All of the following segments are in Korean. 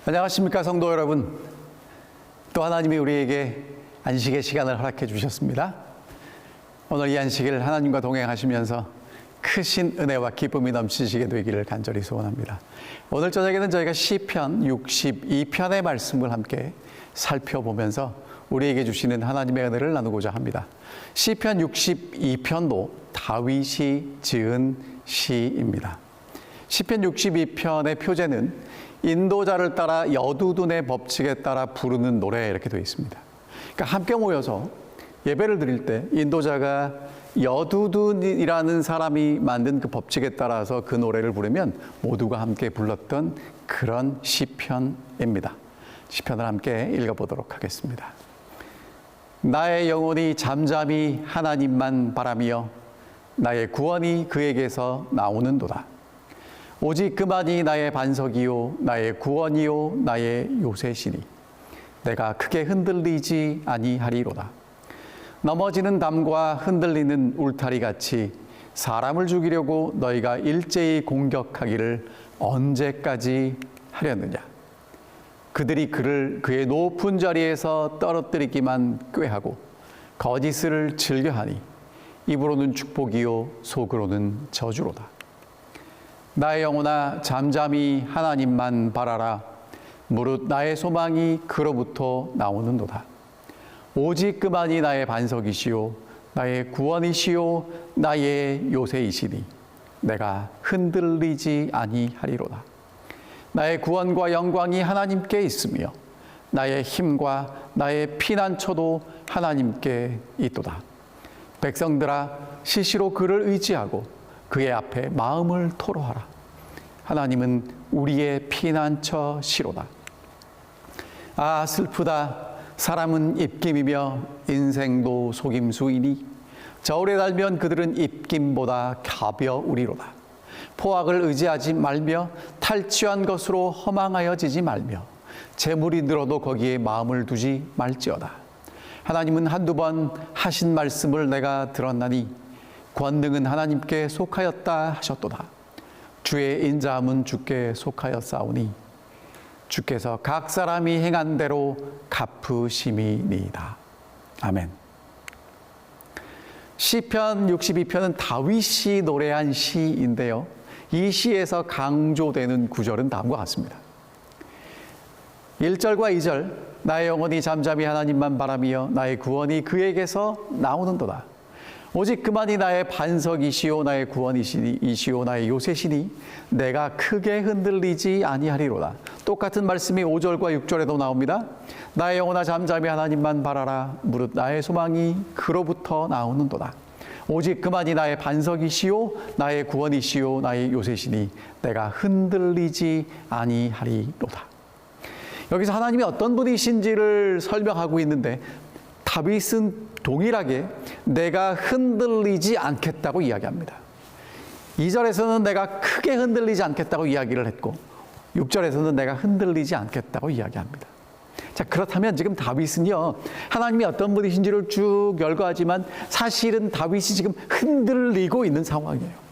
안녕하십니까 성도 여러분. 또 하나님이 우리에게 안식의 시간을 허락해 주셨습니다. 오늘 이 안식일 하나님과 동행하시면서 크신 은혜와 기쁨이 넘치시게 되기를 간절히 소원합니다. 오늘 저녁에는 저희가 시편 62편의 말씀을 함께 살펴보면서 우리에게 주시는 하나님의 은혜를 나누고자 합니다. 시편 62편도 다윗이 지은 시입니다. 시편 62편의 표제는 인도자를 따라 여두둔의 법칙에 따라 부르는 노래 이렇게 되어 있습니다. 그러니까 함께 모여서 예배를 드릴 때 인도자가 여두둔이라는 사람이 만든 그 법칙에 따라서 그 노래를 부르면 모두가 함께 불렀던 그런 시편입니다. 시편을 함께 읽어보도록 하겠습니다. 나의 영혼이 잠잠히 하나님만 바라며 나의 구원이 그에게서 나오는도다. 오직 그만이 나의 반석이요 나의 구원이요 나의 요새시니 내가 크게 흔들리지 아니하리로다. 넘어지는 담과 흔들리는 울타리같이 사람을 죽이려고 너희가 일제히 공격하기를 언제까지 하려느냐. 그들이 그를 그의 높은 자리에서 떨어뜨리기만 꾀하고 거짓을 즐겨하니 입으로는 축복이요 속으로는 저주로다. 나의 영혼아 잠잠히 하나님만 바라라. 무릇 나의 소망이 그로부터 나오는도다. 오직 그만이 나의 반석이시요 나의 구원이시요 나의 요새이시니 내가 흔들리지 아니하리로다. 나의 구원과 영광이 하나님께 있으며 나의 힘과 나의 피난처도 하나님께 있도다. 백성들아 시시로 그를 의지하고 그의 앞에 마음을 토로하라. 하나님은 우리의 피난처시로다. 아 슬프다. 사람은 입김이며 인생도 속임수이니 저울에 달면 그들은 입김보다 가벼우리로다. 포악을 의지하지 말며 탈취한 것으로 허망하여지지 말며 재물이 늘어도 거기에 마음을 두지 말지어다. 하나님은 한두 번 하신 말씀을 내가 들었나니 권능은 하나님께 속하였다 하셨도다. 주의 인자함은 주께 속하였사오니 주께서 각 사람이 행한 대로 갚으심이니이다. 아멘. 시편 62편은 다윗이 노래한 시인데요. 이 시에서 강조되는 구절은 다음과 같습니다. 1절과 2절 나의 영혼이 잠잠히 하나님만 바라며 나의 구원이 그에게서 나오는도다. 오직 그만이 나의 반석이시오 나의 구원이시오 나의 요새시니 내가 크게 흔들리지 아니하리로다. 똑같은 말씀이 5절과 6절에도 나옵니다. 나의 영혼아 잠잠히 하나님만 바라라. 무릇 나의 소망이 그로부터 나오는도다. 오직 그만이 나의 반석이시오 나의 구원이시오 나의 요새시니 내가 흔들리지 아니하리로다. 여기서 하나님이 어떤 분이신지를 설명하고 있는데 다윗은 동일하게 내가 흔들리지 않겠다고 이야기합니다. 2절에서는 내가 크게 흔들리지 않겠다고 이야기를 했고 6절에서는 내가 흔들리지 않겠다고 이야기합니다. 자, 그렇다면 지금 다윗은요, 하나님이 어떤 분이신지를 쭉 열거하지만 사실은 다윗이 지금 흔들리고 있는 상황이에요.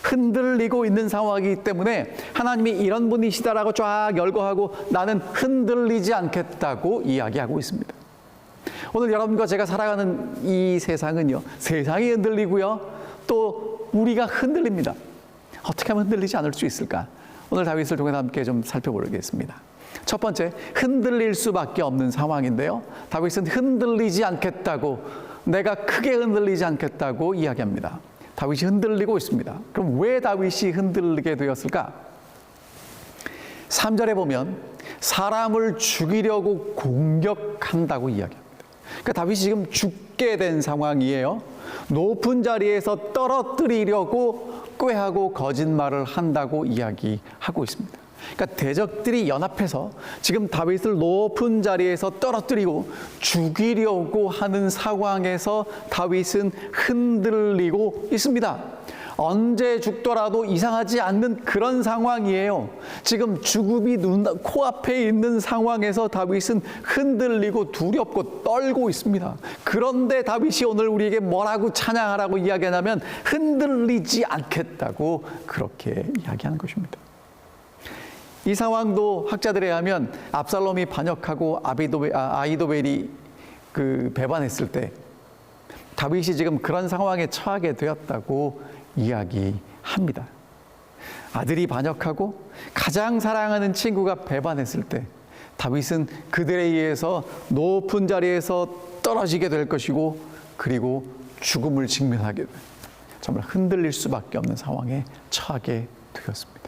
흔들리고 있는 상황이기 때문에 하나님이 이런 분이시다라고 쫙 열거하고 나는 흔들리지 않겠다고 이야기하고 있습니다. 오늘 여러분과 제가 살아가는 이 세상은요, 세상이 흔들리고요, 또 우리가 흔들립니다. 어떻게 하면 흔들리지 않을 수 있을까? 오늘 다윗을 통해서 함께 좀 살펴보겠습니다. 첫 번째, 흔들릴 수밖에 없는 상황인데요. 다윗은 흔들리지 않겠다고, 내가 크게 흔들리지 않겠다고 이야기합니다. 다윗이 흔들리고 있습니다. 그럼 왜 다윗이 흔들리게 되었을까? 3절에 보면 사람을 죽이려고 공격한다고 이야기합니다. 그러니까 다윗이 지금 죽게 된 상황이에요. 높은 자리에서 떨어뜨리려고 꾀하고 거짓말을 한다고 이야기하고 있습니다. 그러니까 대적들이 연합해서 지금 다윗을 높은 자리에서 떨어뜨리고 죽이려고 하는 상황에서 다윗은 흔들리고 있습니다. 언제 죽더라도 이상하지 않는 그런 상황이에요. 지금 죽음이 코앞에 있는 상황에서 다윗은 흔들리고 두렵고 떨고 있습니다. 그런데 다윗이 오늘 우리에게 뭐라고 찬양하라고 이야기하냐면 흔들리지 않겠다고 그렇게 이야기하는 것입니다. 이 상황도 학자들에 의하면 압살롬이 반역하고 아히도벨이 배반했을 때 다윗이 지금 그런 상황에 처하게 되었다고 이야기합니다. 아들이 반역하고 가장 사랑하는 친구가 배반했을 때 다윗은 그들에 의해서 높은 자리에서 떨어지게 될 것이고, 그리고 죽음을 직면하게 돼 정말 흔들릴 수밖에 없는 상황에 처하게 되었습니다.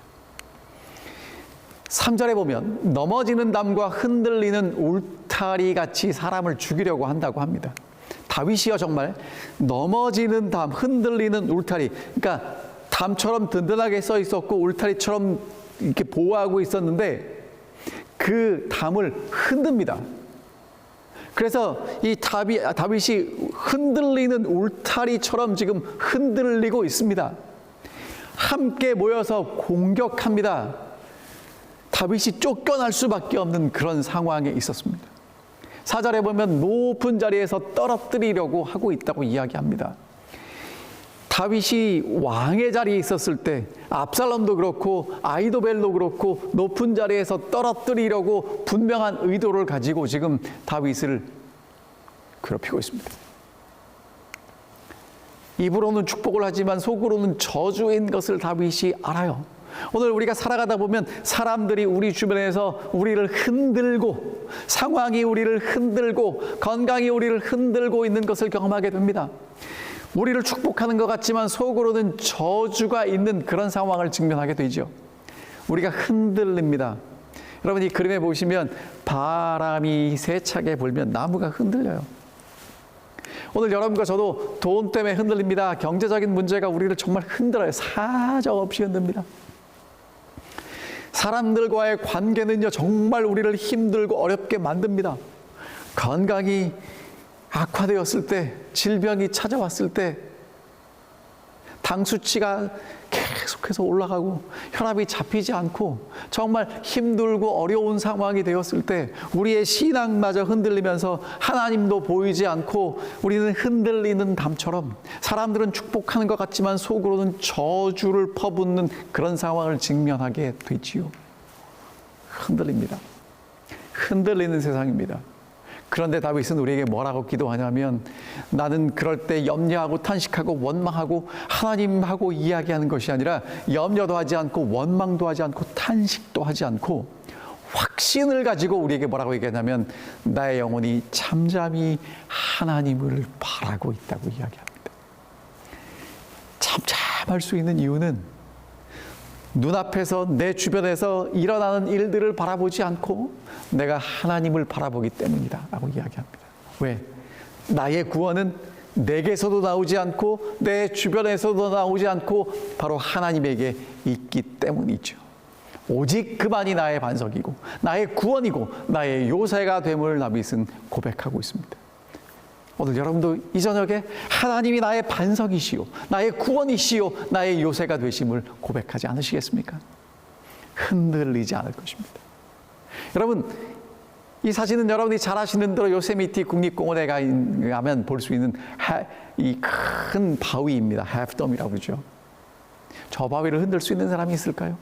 3절에 보면 넘어지는 담과 흔들리는 울타리 같이 사람을 죽이려고 한다고 합니다. 다윗이요, 정말 넘어지는 담, 흔들리는 울타리, 그러니까 담처럼 든든하게 써 있었고 울타리처럼 이렇게 보호하고 있었는데 그 담을 흔듭니다. 그래서 이 다윗이 흔들리는 울타리처럼 지금 흔들리고 있습니다. 함께 모여서 공격합니다. 다윗이 쫓겨날 수밖에 없는 그런 상황에 있었습니다. 4절에 보면 높은 자리에서 떨어뜨리려고 하고 있다고 이야기합니다. 다윗이 왕의 자리에 있었을 때 압살롬도 그렇고 아히도벨도 그렇고 높은 자리에서 떨어뜨리려고 분명한 의도를 가지고 지금 다윗을 괴롭히고 있습니다. 입으로는 축복을 하지만 속으로는 저주인 것을 다윗이 알아요. 오늘 우리가 살아가다 보면 사람들이 우리 주변에서 우리를 흔들고, 상황이 우리를 흔들고, 건강이 우리를 흔들고 있는 것을 경험하게 됩니다. 우리를 축복하는 것 같지만 속으로는 저주가 있는 그런 상황을 직면하게 되죠. 우리가 흔들립니다. 여러분, 이 그림에 보시면 바람이 세차게 불면 나무가 흔들려요. 오늘 여러분과 저도 돈 때문에 흔들립니다. 경제적인 문제가 우리를 정말 흔들어요. 사정없이 흔듭니다. 사람들과의 관계는요, 정말 우리를 힘들고 어렵게 만듭니다. 건강이 악화되었을 때, 질병이 찾아왔을 때, 당 수치가 계속해서 올라가고 혈압이 잡히지 않고 정말 힘들고 어려운 상황이 되었을 때 우리의 신앙마저 흔들리면서 하나님도 보이지 않고 우리는 흔들리는 담처럼 사람들은 축복하는 것 같지만 속으로는 저주를 퍼붓는 그런 상황을 직면하게 되지요. 흔들립니다. 흔들리는 세상입니다. 그런데 다윗은 우리에게 뭐라고 기도하냐면, 나는 그럴 때 염려하고 탄식하고 원망하고 하나님하고 이야기하는 것이 아니라 염려도 하지 않고 원망도 하지 않고 탄식도 하지 않고 확신을 가지고 우리에게 뭐라고 얘기하냐면, 나의 영혼이 잠잠히 하나님을 바라고 있다고 이야기합니다. 잠잠할 수 있는 이유는 눈앞에서 내 주변에서 일어나는 일들을 바라보지 않고 내가 하나님을 바라보기 때문이다 라고 이야기합니다. 왜? 나의 구원은 내게서도 나오지 않고 내 주변에서도 나오지 않고 바로 하나님에게 있기 때문이죠. 오직 그만이 나의 반석이고 나의 구원이고 나의 요새가 됨을 다윗은 고백하고 있습니다. 오늘 여러분도 이 저녁에 하나님이 나의 반석이시오, 나의 구원이시오, 나의 요새가 되심을 고백하지 않으시겠습니까? 흔들리지 않을 것입니다. 여러분, 이 사진은 여러분이 잘 아시는 대로 요세미티 국립공원에 가면 볼 수 있는 이 큰 바위입니다. 해프덤이라고 그러죠. 저 바위를 흔들 수 있는 사람이 있을까요?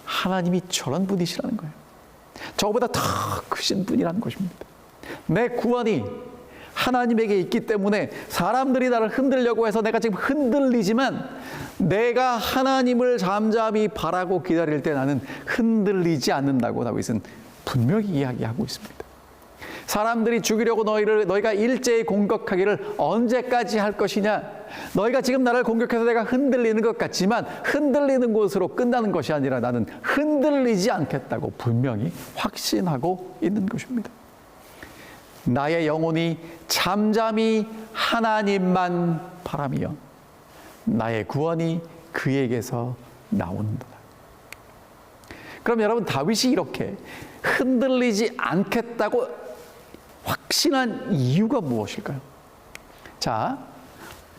하나님이 저런 분이시라는 거예요. 저보다 더 크신 분이라는 것입니다. 내 구원이 하나님에게 있기 때문에 사람들이 나를 흔들려고 해서 내가 지금 흔들리지만 내가 하나님을 잠잠히 바라고 기다릴 때 나는 흔들리지 않는다고 다윗은 분명히 이야기하고 있습니다. 사람들이 죽이려고 너희가 일제히 공격하기를 언제까지 할 것이냐? 너희가 지금 나를 공격해서 내가 흔들리는 것 같지만 흔들리는 곳으로 끝나는 것이 아니라 나는 흔들리지 않겠다고 분명히 확신하고 있는 것입니다. 나의 영혼이 잠잠히 하나님만 바라며 나의 구원이 그에게서 나온다. 그럼 여러분, 다윗이 이렇게 흔들리지 않겠다고 확신한 이유가 무엇일까요? 자,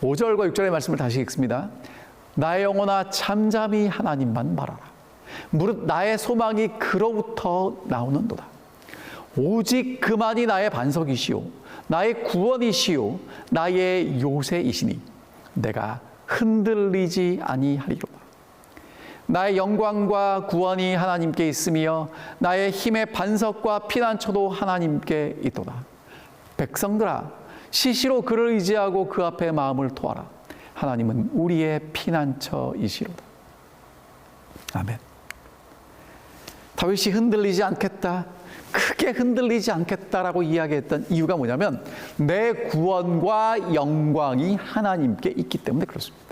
5절과 6절의 말씀을 다시 읽습니다. 나의 영혼아 잠잠히 하나님만 바라라. 무릇 나의 소망이 그로부터 나오는도다. 오직 그만이 나의 반석이시오, 나의 구원이시오, 나의 요새이시니 내가 흔들리지 아니하리로다. 나의 영광과 구원이 하나님께 있으며 나의 힘의 반석과 피난처도 하나님께 있도다. 백성들아, 시시로 그를 의지하고 그 앞에 마음을 토하라. 하나님은 우리의 피난처이시로다. 아멘. 다윗이 흔들리지 않겠다, 크게 흔들리지 않겠다라고 이야기했던 이유가 뭐냐면 내 구원과 영광이 하나님께 있기 때문에 그렇습니다.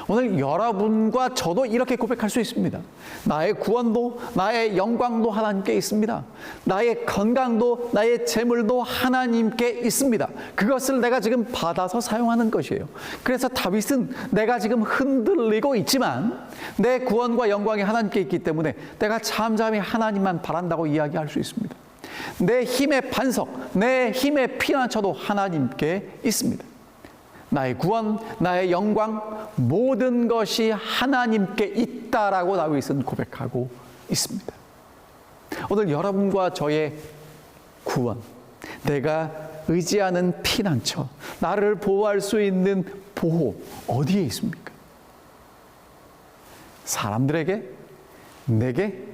오늘 여러분과 저도 이렇게 고백할 수 있습니다. 나의 구원도 나의 영광도 하나님께 있습니다. 나의 건강도 나의 재물도 하나님께 있습니다. 그것을 내가 지금 받아서 사용하는 것이에요. 그래서 다윗은 내가 지금 흔들리고 있지만 내 구원과 영광이 하나님께 있기 때문에 내가 잠잠히 하나님만 바란다고 이야기할 수 있습니다. 내 힘의 반석, 내 힘의 피난처도 하나님께 있습니다. 나의 구원, 나의 영광, 모든 것이 하나님께 있다라고 다윗은 고백하고 있습니다. 오늘 여러분과 저의 구원, 내가 의지하는 피난처, 나를 보호할 수 있는 보호, 어디에 있습니까? 사람들에게, 내게?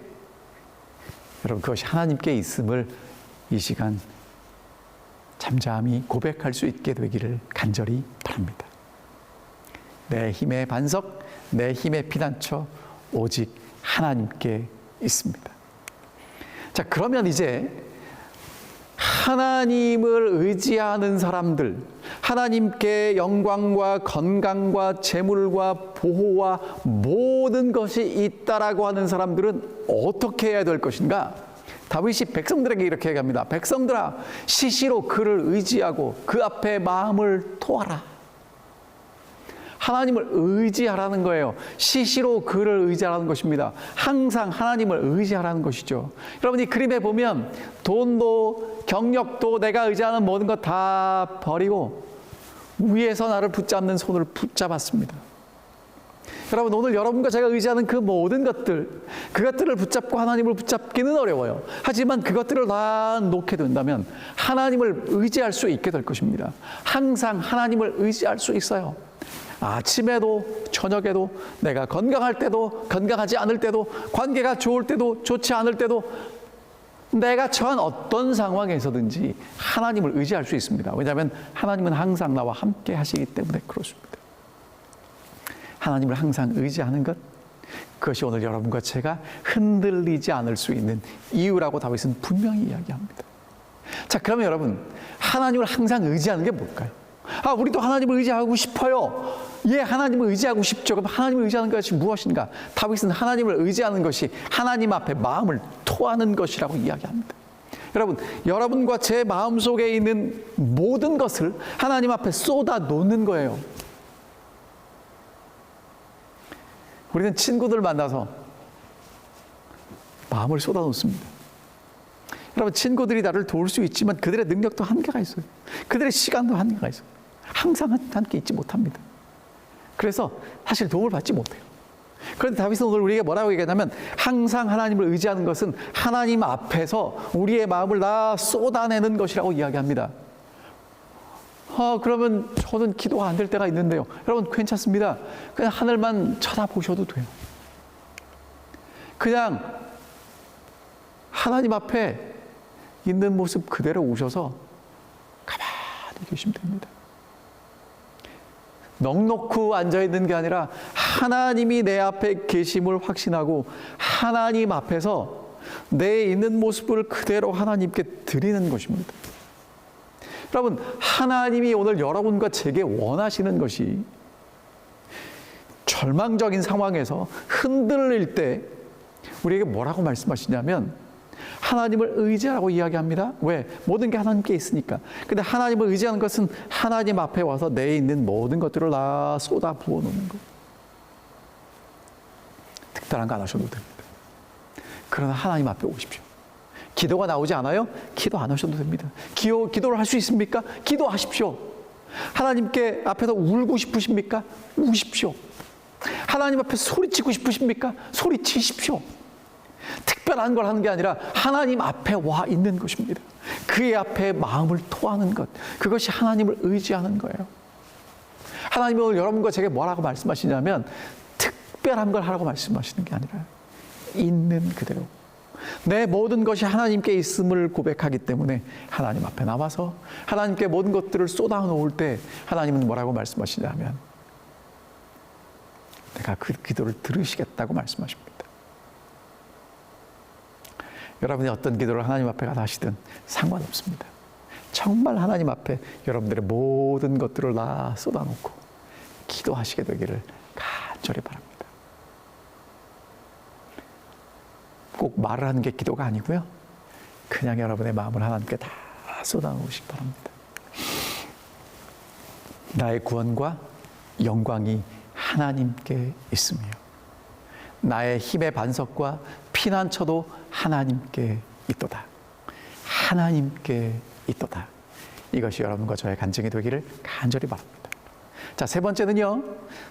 여러분, 그것이 하나님께 있음을 이 시간 잠잠히 고백할 수 있게 되기를 간절히 바랍니다. 내 힘의 반석, 내 힘의 피난처, 오직 하나님께 있습니다. 자, 그러면 이제 하나님을 의지하는 사람들, 하나님께 영광과 건강과 재물과 보호와 모든 것이 있다라고 하는 사람들은 어떻게 해야 될 것인가? 다윗이 백성들에게 이렇게 얘기합니다. 백성들아, 시시로 그를 의지하고 그 앞에 마음을 토하라. 하나님을 의지하라는 거예요. 시시로 그를 의지하라는 것입니다. 항상 하나님을 의지하라는 것이죠. 여러분, 이 그림에 보면 돈도 경력도 내가 의지하는 모든 것 다 버리고 위에서 나를 붙잡는 손을 붙잡았습니다. 여러분, 오늘 여러분과 제가 의지하는 그 모든 것들, 그것들을 붙잡고 하나님을 붙잡기는 어려워요. 하지만 그것들을 다 놓게 된다면 하나님을 의지할 수 있게 될 것입니다. 항상 하나님을 의지할 수 있어요. 아침에도 저녁에도, 내가 건강할 때도 건강하지 않을 때도, 관계가 좋을 때도 좋지 않을 때도, 내가 처한 어떤 상황에서든지 하나님을 의지할 수 있습니다. 왜냐하면 하나님은 항상 나와 함께 하시기 때문에 그렇습니다. 하나님을 항상 의지하는 것, 그것이 오늘 여러분과 제가 흔들리지 않을 수 있는 이유라고 다윗은 분명히 이야기합니다. 자, 그러면 여러분, 하나님을 항상 의지하는 게 뭘까요? 우리도 하나님을 의지하고 싶어요. 예, 하나님을 의지하고 싶죠. 그럼 하나님을 의지하는 것이 무엇인가? 다윗은 하나님을 의지하는 것이 하나님 앞에 마음을 토하는 것이라고 이야기합니다. 여러분, 여러분과 제 마음속에 있는 모든 것을 하나님 앞에 쏟아 놓는 거예요. 우리는 친구들 만나서 마음을 쏟아 놓습니다. 여러분, 친구들이 나를 도울 수 있지만 그들의 능력도 한계가 있어요. 그들의 시간도 한계가 있어요. 항상 함께 있지 못합니다. 그래서 사실 도움을 받지 못해요. 그런데 다윗은 오늘 우리에게 뭐라고 얘기하냐면 항상 하나님을 의지하는 것은 하나님 앞에서 우리의 마음을 다 쏟아내는 것이라고 이야기합니다. 그러면 저는 기도가 안 될 때가 있는데요. 여러분, 괜찮습니다. 그냥 하늘만 쳐다보셔도 돼요. 그냥 하나님 앞에 있는 모습 그대로 오셔서 가만히 계시면 됩니다. 넉넉히 앉아있는 게 아니라 하나님이 내 앞에 계심을 확신하고 하나님 앞에서 내 있는 모습을 그대로 하나님께 드리는 것입니다. 여러분, 하나님이 오늘 여러분과 제게 원하시는 것이 절망적인 상황에서 흔들릴 때 우리에게 뭐라고 말씀하시냐면 하나님을 의지하라고 이야기합니다. 왜? 모든 게 하나님께 있으니까. 근데 하나님을 의지하는 것은 하나님 앞에 와서 내 있는 모든 것들을 다 쏟아 부어 놓는 것. 특별한 거 안 하셔도 됩니다. 그러나 하나님 앞에 오십시오. 기도가 나오지 않아요? 기도 안 하셔도 됩니다. 기도를 할 수 있습니까? 기도하십시오. 하나님께 앞에서 울고 싶으십니까? 우십시오. 하나님 앞에 소리치고 싶으십니까? 소리치십시오. 특별한 걸 하는 게 아니라 하나님 앞에 와 있는 것입니다. 그의 앞에 마음을 토하는 것, 그것이 하나님을 의지하는 거예요. 하나님이 오늘 여러분과 제게 뭐라고 말씀하시냐면 특별한 걸 하라고 말씀하시는 게 아니라 있는 그대로 내 모든 것이 하나님께 있음을 고백하기 때문에 하나님 앞에 나와서 하나님께 모든 것들을 쏟아놓을 때 하나님은 뭐라고 말씀하시냐면 내가 그 기도를 들으시겠다고 말씀하십니다. 여러분이 어떤 기도를 하나님 앞에 가서 하시든 상관없습니다. 정말 하나님 앞에 여러분들의 모든 것들을 다 쏟아놓고 기도하시게 되기를 간절히 바랍니다. 꼭 말을 하는 게 기도가 아니고요. 그냥 여러분의 마음을 하나님께 다 쏟아놓으시기 바랍니다. 나의 구원과 영광이 하나님께 있으며 나의 힘의 반석과 피난처도 하나님께 있도다. 하나님께 있도다. 이것이 여러분과 저의 간증이 되기를 간절히 바랍니다. 자, 세 번째는요.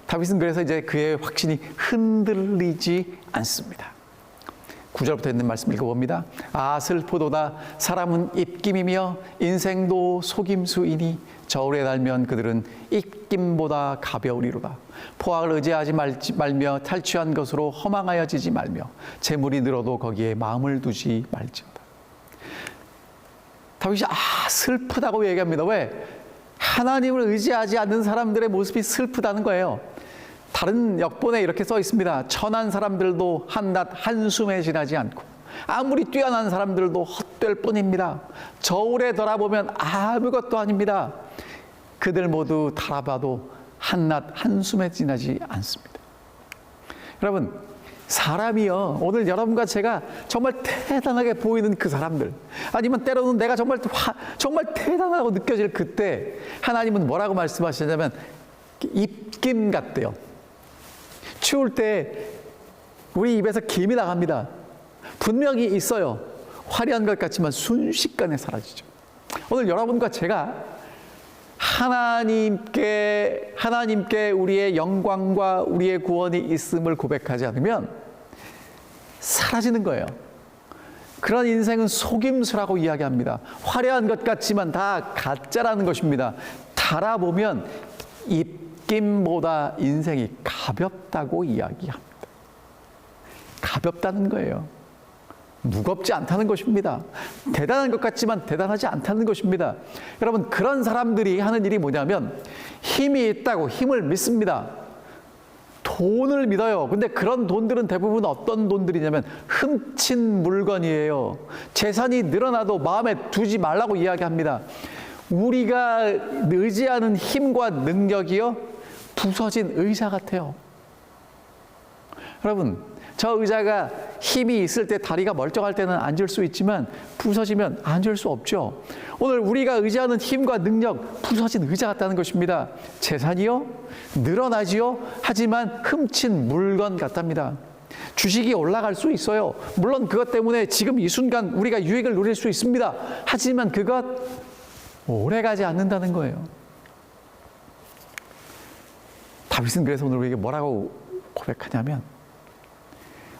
다윗은 그래서 이제 그의 확신이 흔들리지 않습니다. 9절부터 있는 말씀 읽어봅니다. 아 슬프도다. 사람은 입김이며 인생도 속임수이니 저울에 달면 그들은 입김보다 가벼우리로다. 포악을 의지하지 말며 탈취한 것으로 허망하여지지 말며 재물이 늘어도 거기에 마음을 두지 말지어다. 다윗이 슬프다고 얘기합니다. 왜? 하나님을 의지하지 않는 사람들의 모습이 슬프다는 거예요. 다른 역본에 이렇게 써 있습니다. 천한 사람들도 한낱 한숨에 지나지 않고 아무리 뛰어난 사람들도 헛될 뿐입니다. 저울에 돌아보면 아무것도 아닙니다. 그들 모두 달아봐도 한낱 한숨에 지나지 않습니다. 여러분, 사람이요, 오늘 여러분과 제가 정말 대단하게 보이는 그 사람들, 아니면 때로는 내가 정말 대단하다고 느껴질 그때 하나님은 뭐라고 말씀하시냐면 입김 같대요. 추울 때 우리 입에서 김이 나갑니다. 분명히 있어요. 화려한 것 같지만 순식간에 사라지죠. 오늘 여러분과 제가 하나님께 우리의 영광과 우리의 구원이 있음을 고백하지 않으면 사라지는 거예요. 그런 인생은 속임수라고 이야기합니다. 화려한 것 같지만 다 가짜라는 것입니다. 달아보면 입김보다 인생이 가볍다고 이야기합니다. 가볍다는 거예요. 무겁지 않다는 것입니다. 대단한 것 같지만 대단하지 않다는 것입니다. 여러분, 그런 사람들이 하는 일이 뭐냐면 힘이 있다고 힘을 믿습니다. 돈을 믿어요. 근데 그런 돈들은 대부분 어떤 돈들이냐면 훔친 물건이에요. 재산이 늘어나도 마음에 두지 말라고 이야기합니다. 우리가 의지하는 힘과 능력이요, 부서진 의자 같아요. 여러분, 저 의자가 힘이 있을 때 다리가 멀쩡할 때는 앉을 수 있지만 부서지면 앉을 수 없죠. 오늘 우리가 의지하는 힘과 능력, 부서진 의자 같다는 것입니다. 재산이요, 늘어나지요, 하지만 훔친 물건 같답니다. 주식이 올라갈 수 있어요. 물론 그것 때문에 지금 이 순간 우리가 유익을 누릴 수 있습니다. 하지만 그것 오래가지 않는다는 거예요. 다윗은 그래서 오늘 우리에게 뭐라고 고백하냐면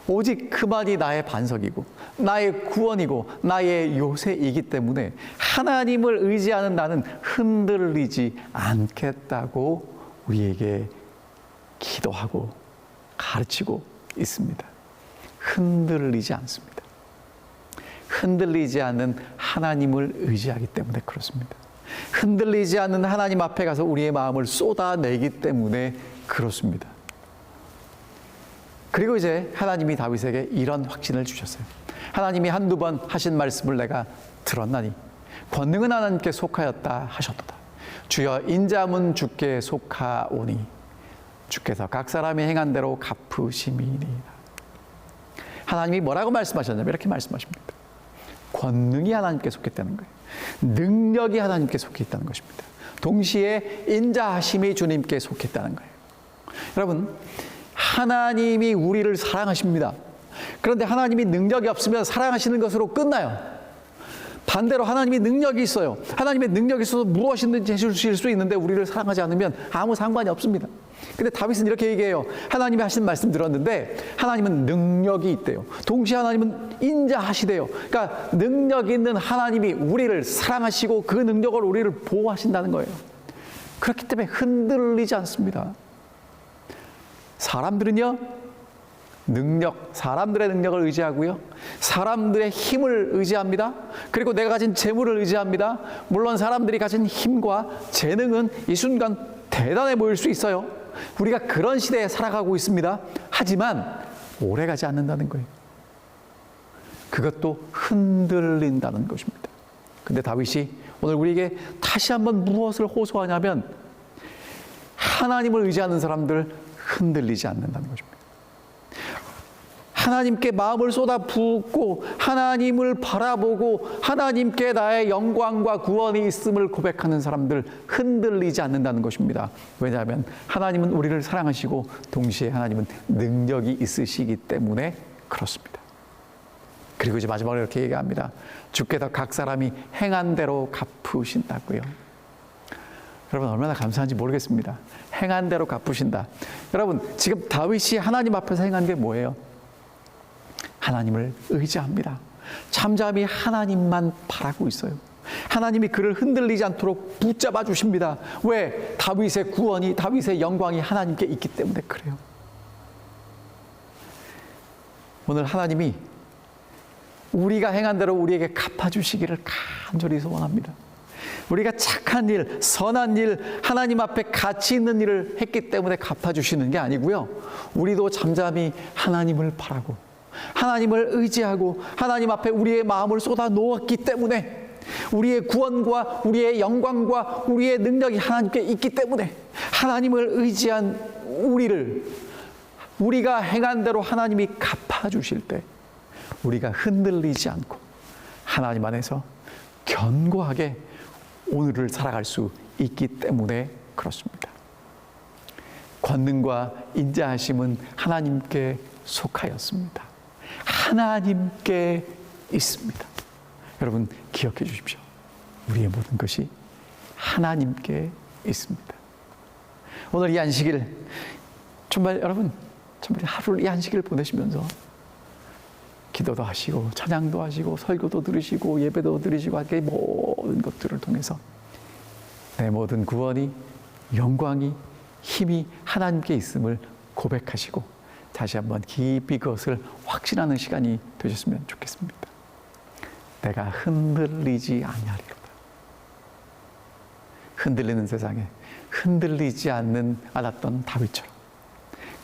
오직 그만이 나의 반석이고 나의 구원이고 나의 요새이기 때문에 하나님을 의지하는 나는 흔들리지 않겠다고 우리에게 기도하고 가르치고 있습니다. 흔들리지 않습니다. 흔들리지 않는 하나님을 의지하기 때문에 그렇습니다. 흔들리지 않는 하나님 앞에 가서 우리의 마음을 쏟아내기 때문에 그렇습니다. 그리고 이제 하나님이 다윗에게 이런 확신을 주셨어요. 하나님이 한두 번 하신 말씀을 내가 들었나니 권능은 하나님께 속하였다 하셨도다. 주여 인자문 주께 속하오니 주께서 각 사람이 행한 대로 갚으심이니이다. 하나님이 뭐라고 말씀하셨냐면 이렇게 말씀하십니다. 권능이 하나님께 속했다는 거예요. 능력이 하나님께 속해 있다는 것입니다. 동시에 인자하심이 주님께 속했다는 거예요. 여러분, 하나님이 우리를 사랑하십니다. 그런데 하나님이 능력이 없으면 사랑하시는 것으로 끝나요. 반대로 하나님이 능력이 있어요. 하나님의 능력이 있어서 무엇이든지 해주실 수 있는데 우리를 사랑하지 않으면 아무 상관이 없습니다. 근데 다윗은 이렇게 얘기해요. 하나님이 하신 말씀 들었는데 하나님은 능력이 있대요. 동시에 하나님은 인자하시대요. 그러니까 능력 있는 하나님이 우리를 사랑하시고 그 능력으로 우리를 보호하신다는 거예요. 그렇기 때문에 흔들리지 않습니다. 사람들은요, 능력, 사람들의 능력을 의지하고요. 사람들의 힘을 의지합니다. 그리고 내가 가진 재물을 의지합니다. 물론 사람들이 가진 힘과 재능은 이 순간 대단해 보일 수 있어요. 우리가 그런 시대에 살아가고 있습니다. 하지만 오래 가지 않는다는 거예요. 그것도 흔들린다는 것입니다. 근데 다윗이 오늘 우리에게 다시 한번 무엇을 호소하냐면 하나님을 의지하는 사람들 흔들리지 않는다는 것입니다. 하나님께 마음을 쏟아붓고 하나님을 바라보고 하나님께 나의 영광과 구원이 있음을 고백하는 사람들 흔들리지 않는다는 것입니다. 왜냐하면 하나님은 우리를 사랑하시고 동시에 하나님은 능력이 있으시기 때문에 그렇습니다. 그리고 이제 마지막으로 이렇게 얘기합니다. 주께서 각 사람이 행한 대로 갚으신다고요. 여러분 얼마나 감사한지 모르겠습니다. 행한 대로 갚으신다. 여러분 지금 다윗이 하나님 앞에서 행한 게 뭐예요? 하나님을 의지합니다. 잠잠히 하나님만 바라고 있어요. 하나님이 그를 흔들리지 않도록 붙잡아 주십니다. 왜? 다윗의 구원이, 다윗의 영광이 하나님께 있기 때문에 그래요. 오늘 하나님이 우리가 행한 대로 우리에게 갚아주시기를 간절히 소원합니다. 우리가 착한 일, 선한 일, 하나님 앞에 가치 있는 일을 했기 때문에 갚아주시는 게 아니고요. 우리도 잠잠히 하나님을 바라고 하나님을 의지하고 하나님 앞에 우리의 마음을 쏟아 놓았기 때문에 우리의 구원과 우리의 영광과 우리의 능력이 하나님께 있기 때문에 하나님을 의지한 우리가 행한 대로 하나님이 갚아주실 때 우리가 흔들리지 않고 하나님 안에서 견고하게 오늘을 살아갈 수 있기 때문에 그렇습니다. 권능과 인자하심은 하나님께 속하였습니다. 하나님께 있습니다. 여러분 기억해 주십시오. 우리의 모든 것이 하나님께 있습니다. 오늘 이 안식일 정말 여러분 정말 하루를 이 안식일 보내시면서 기도도 하시고 찬양도 하시고 설교도 들으시고 예배도 들으시고 하게 모든 것들을 통해서 내 모든 구원이 영광이 힘이 하나님께 있음을 고백하시고 다시 한번 깊이 그것을 확신하는 시간이 되셨으면 좋겠습니다. 내가 흔들리지 아니하리로다. 흔들리는 세상에 흔들리지 않았던 다윗처럼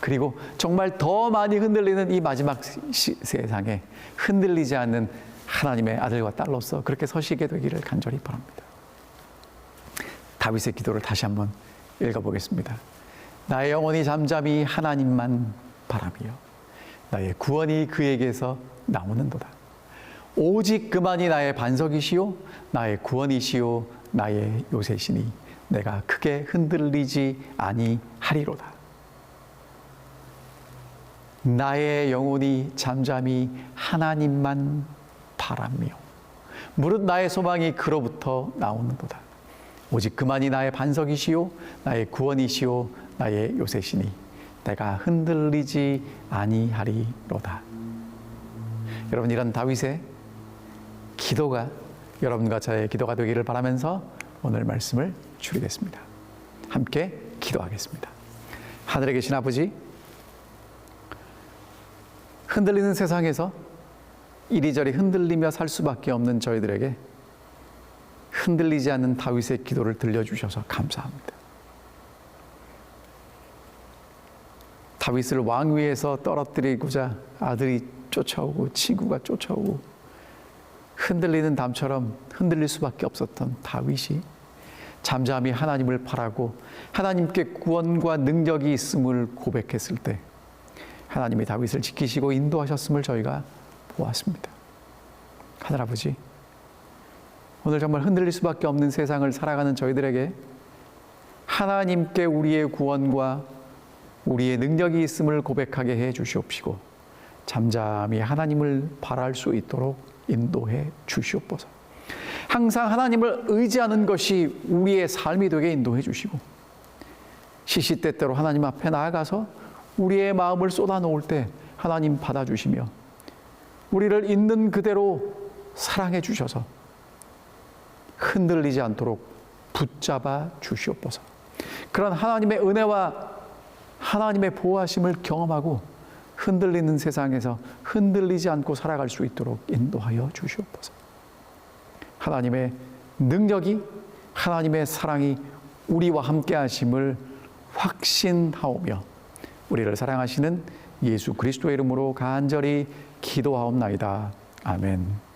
그리고 정말 더 많이 흔들리는 이 마지막 세상에 흔들리지 않는 하나님의 아들과 딸로서 그렇게 서시게 되기를 간절히 바랍니다. 다윗의 기도를 다시 한번 읽어보겠습니다. 나의 영혼이 잠잠히 하나님만 바라며 나의 구원이 그에게서 나오는도다. 오직 그만이 나의 반석이시요 나의 구원이시요 나의 요새시니 내가 크게 흔들리지 아니하리로다. 나의 영혼이 잠잠히 하나님만 바라며 무릇 나의 소망이 그로부터 나오는도다. 오직 그만이 나의 반석이시요 나의 구원이시요 나의 요새시니 내가 흔들리지 아니하리로다. 여러분 이런 다윗의 기도가 여러분과 저의 기도가 되기를 바라면서 오늘 말씀을 줄이겠습니다. 함께 기도하겠습니다. 하늘에 계신 아버지, 흔들리는 세상에서 이리저리 흔들리며 살 수밖에 없는 저희들에게 흔들리지 않는 다윗의 기도를 들려주셔서 감사합니다. 다윗을 왕위에서 떨어뜨리고자 아들이 쫓아오고 친구가 쫓아오고 흔들리는 담처럼 흔들릴 수밖에 없었던 다윗이 잠잠히 하나님을 바라고 하나님께 구원과 능력이 있음을 고백했을 때 하나님이 다윗을 지키시고 인도하셨음을 저희가 보았습니다. 하늘아버지, 오늘 정말 흔들릴 수밖에 없는 세상을 살아가는 저희들에게 하나님께 우리의 구원과 우리의 능력이 있음을 고백하게 해 주시옵시고 잠잠히 하나님을 바랄 수 있도록 인도해 주시옵소서. 항상 하나님을 의지하는 것이 우리의 삶이 되게 인도해 주시고 시시때때로 하나님 앞에 나아가서 우리의 마음을 쏟아놓을 때 하나님 받아주시며 우리를 있는 그대로 사랑해 주셔서 흔들리지 않도록 붙잡아 주시옵소서. 그런 하나님의 은혜와 하나님의 보호하심을 경험하고 흔들리는 세상에서 흔들리지 않고 살아갈 수 있도록 인도하여 주시옵소서. 하나님의 능력이, 하나님의 사랑이 우리와 함께 하심을 확신하오며 우리를 사랑하시는 예수 그리스도의 이름으로 간절히 기도하옵나이다. 아멘.